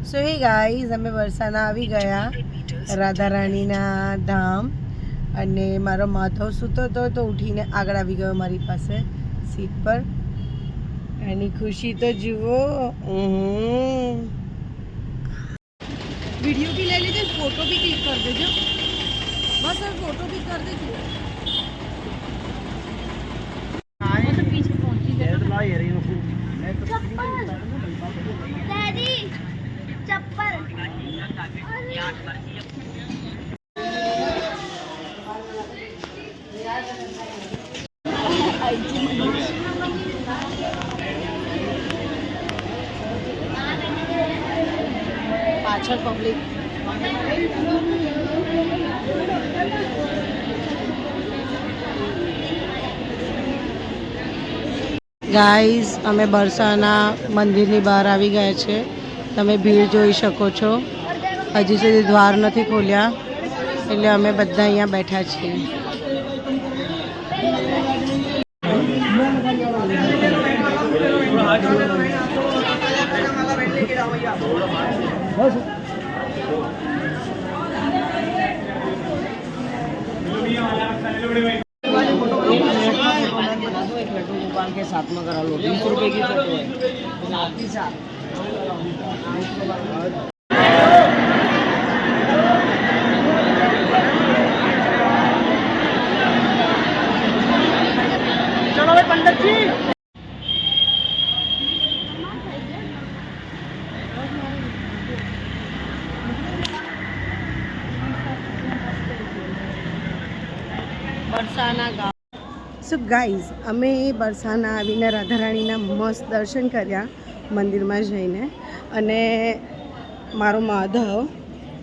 સો hey guys, અમે વરસાના આવી ગયા રાધા રાણીના ધામ અને મારો માધવ સૂતો હતો તો ઉઠીને આગળ આવી ગયો મારી પાસે સીટ પર. એની ખુશી તો જુઓ. वीडियो भी ले लीजिए, फोटो भी क्लिक कर दीजिए. बस सर फोटो भी कर दीजिए. तो पीछे पहुंची डैडी चप्पल पाछળ પબ્લિક. ગાઈઝ, અમે બરસાના મંદિરની બહાર આવી ગયા છે. તમે ભીડ જોઈ શકો છો. હજી સુધી દ્વાર નથી ખોલ્યા એટલે અમે બધા અહીંયા બેઠા છીએ. दुकान के साथ में करा लो, 20 रुपए की फोटो है आपकी साथ. चलो भाई पंडित जी. બરસાના ગામ. સો ગાઈઝ, અમે બરસાના આવીને રાધારાણીના મસ્ત દર્શન કર્યા મંદિરમાં જઈને. અને મારો માધવ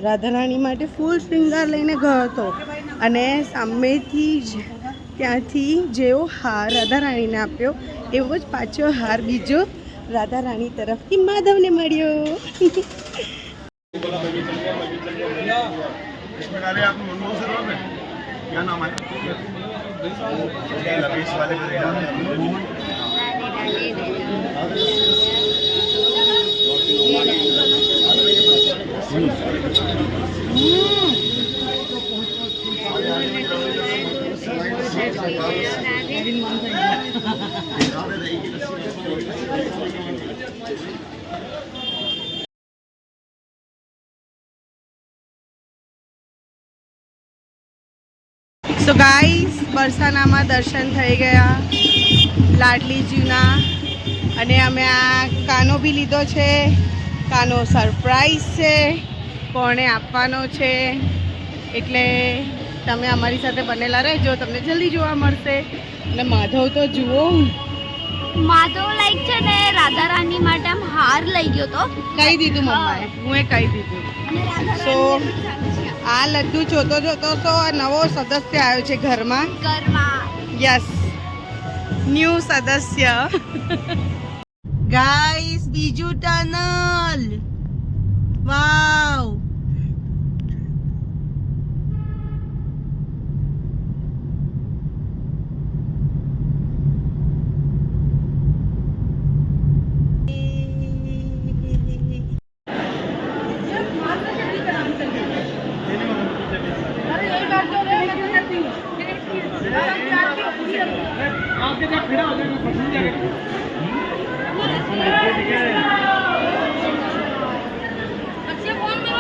રાધારાણી માટે ફૂલ શૃંગાર લઈને ગયો હતો અને સામેથી જ ત્યાંથી જેવો હાર રાધારાણીને આપ્યો એવો જ પાછો હાર બીજો રાધારાણી તરફથી માધવને મળ્યો. क्या नाम है? लपेश वाले को સો ગાઈઝ, બરસાનામાં દર્શન થઈ ગયા લાડલીજીના. અને અમે આ કાનો બી લીધો છે. કાનો સરપ્રાઈઝ છે, કોણે આપવાનો છે. એટલે તમે અમારી સાથે બનેલા રહેજો, તમને જલ્દી જોવા મળશે. અને માધવ તો જુઓ, માધવ લાઈક છે ને રાધા રાણી માટે આમ હાર લઈ ગયો તો કહી દીધું મમ્માએ, હું એ કહી દીધું. સો આ લડ્ડુ જોતો જોતો તો આ નવો સદસ્ય આવ્યો છે ઘરમાં. યસ, ન્યૂ સદસ્ય. ગાઈસ, બીજું ટનલ. વાવ. आपके साथ खड़ा हो जाएगा पसंद जाएगा. अच्छे फोन में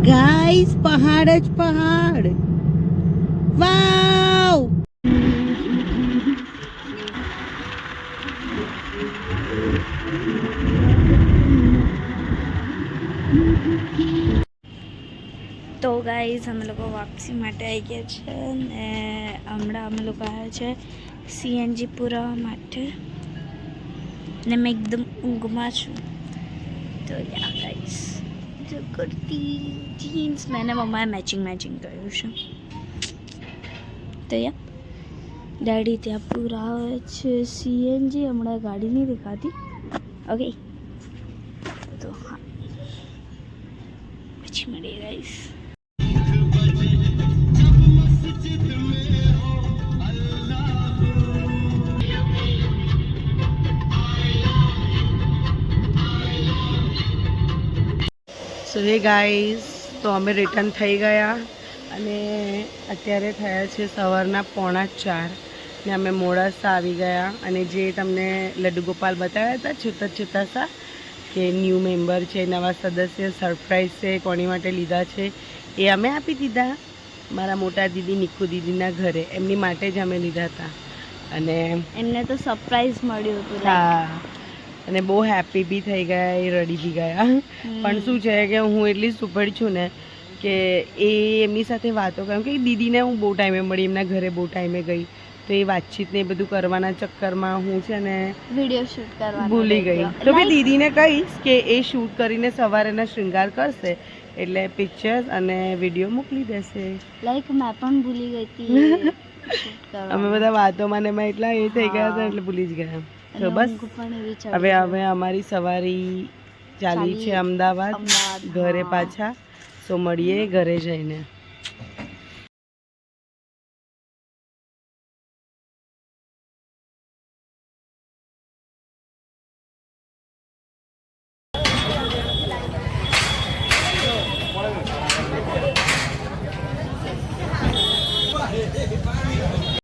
ગાઈસ પહાડ જ પહાડ વાવ તો ગાઈઝ અમે લોકો વાપસી માટે આવી ગયા છે ને હમણાં અમે લોકો આવ્યા છે સીએનજી પુરાવા માટે ને મેં એકદમ ઊંઘમાં છું તો યા ગાઈઝ જો કુર્તી જીન્સ મેં મમ્માએ મેચિંગ કર્યું છે તો યા ડેડી ત્યાં પુરાવે છે સીએનજી હમણાં ગાડી નહીં દેખાતી ઓકે તો હા પછી મળીએ ગાઈઝ સો હે ગાઈઝ તો અમે રિટર્ન થઈ ગયા અને અત્યારે થયા છે સવારના 3:45 ને અમે મોડાસા આવી ગયા અને જે તમને લડ્ડુ ગોપાલ બતાવ્યા હતા છૂટા છૂટાસા કે ન્યૂ મેમ્બર છે નવા સદસ્ય સરપ્રાઈઝ છે કોની માટે લીધા છે એ અમે આપી દીધા મારા મોટા દીદી નિકુ દીદીના ઘરે એમની માટે જ અમે લીધા હતા અને એમને તો સરપ્રાઈઝ મળ્યું હતું હા અને બહુ હેપી બી થઈ ગયા એ રડી બી ગયા પણ શું છે કે હું એટલી સુપર છું ને કે એ એમની સાથે વાતો કરું કે દીદીને હું બહુ ટાઈમે મળી એમના ઘરે બહુ ટાઈમે ગઈ તો એ વાતચીત ને એ બધું કરવાના ચક્કરમાં હું છે ને વિડીયો શૂટ કરવા ભૂલી ગઈ તો મેં દીદીને કહીશ કે એ શૂટ કરીને સવારેના શૃંગાર કરશે એટલે પિક્ચર્સ અને વિડીયો મોકલી દેશે લાઈક મેં પણ ભૂલી ગઈ હતી shoot કરવા. અમે બધા વાતોમાં ને એમાં એટલા એ થઈ ગયા હતા એટલે ભૂલી જ ગયા તો અને બસ ઊંઘ પણ એવી ચડી હવે ગઈ. હવે અમારી સવારી ચાલી છે અમદાવાદ અમદાવાદ, ઘરે હા. પાછા સો મળીએ ઘરે જઈને